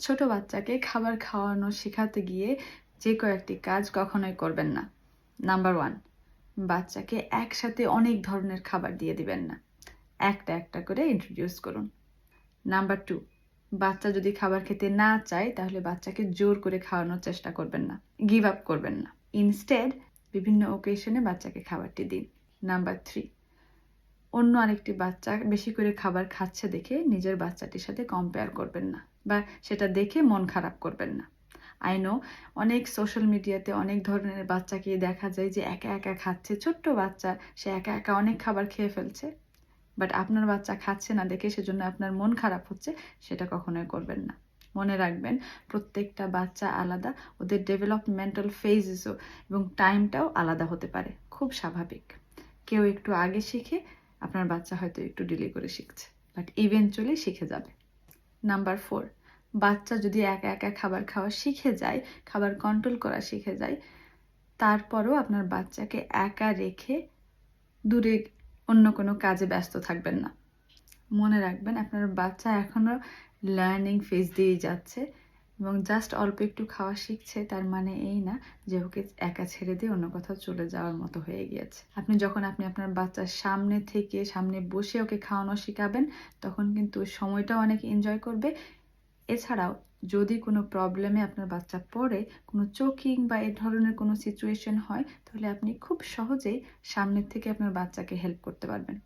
ছোট বাচ্চাকে খাবার খাওয়ানো শেখাতে গিয়ে যে কয়েকটি কাজ কখনোই করবেন না। নাম্বার 1, বাচ্চাকে একসাথে অনেক ধরনের খাবার দিয়ে দিবেন না। একটা একটা করে ইন্ট্রোডিউস করুন। নাম্বার 2, বাচ্চা যদি খাবার খেতে না চায় তাহলে বাচ্চাকে জোর করে খাওয়ানোর চেষ্টা করবেন না, গিভ আপ করবেন না। ইনস্টেড বিভিন্ন ওকেশনে বাচ্চাকে খাবারটি দিন। নাম্বার 3, অন্য আরেকটি বাচ্চা বেশি করে খাবার খাচ্ছে দেখে নিজের বাচ্চাটির সাথে কম্পেয়ার করবেন না, বা সেটা দেখে মন খারাপ করবেন না। আই নো অনেক সোশ্যাল মিডিয়াতে অনেক ধরনের বাচ্চাকে দেখা যায় যে একা একা খাচ্ছে, ছোট্ট বাচ্চা, সে একা একা অনেক খাবার খেয়ে ফেলছে, বাট আপনার বাচ্চা খাচ্ছে না দেখে সেজন্য আপনার মন খারাপ হচ্ছে, সেটা কখনোই করবেন না। মনে রাখবেন, প্রত্যেকটা বাচ্চা আলাদা, ওদের ডেভেলপমেন্টাল ফেজেসও এবং টাইমটাও আলাদা হতে পারে, খুব স্বাভাবিক। কেউ একটু আগে শিখে, আপনার বাচ্চা হয়তো একটু ডিলে করে শিখছে, বাট ইভেনচুয়ালি শিখে যাবে। নাম্বার 4, বাচ্চা যদি একা একা খাবার খাওয়া শিখে যায়, খাবার কন্ট্রোল করা শিখে যায়, তারপরও আপনার বাচ্চাকে একা রেখে দূরে অন্য কোনো কাজে ব্যস্ত থাকবেন না। মনে রাখবেন, আপনার বাচ্চা এখনও লার্নিং ফেজ দিয়েই যাচ্ছে এবং জাস্ট অল্প একটু খাওয়া শিখছে, তার মানে এই না যে ওকে একা ছেড়ে দিয়ে অন্য কোথাও চলে যাওয়ার মতো হয়ে গিয়েছে। আপনি আপনার বাচ্চার সামনে থেকে, সামনে বসে ওকে খাওয়ানো শেখাবেন, তখন কিন্তু ওই সময়টাও অনেক এনজয় করবে। এছাড়াও যদি কোনো প্রবলেমে আপনার বাচ্চা পড়ে, কোনো চোকিং বা এই ধরনের কোনো সিচুয়েশন হয়, তাহলে আপনি খুব সহজেই সামনের থেকে আপনার বাচ্চাকে হেল্প করতে পারবেন।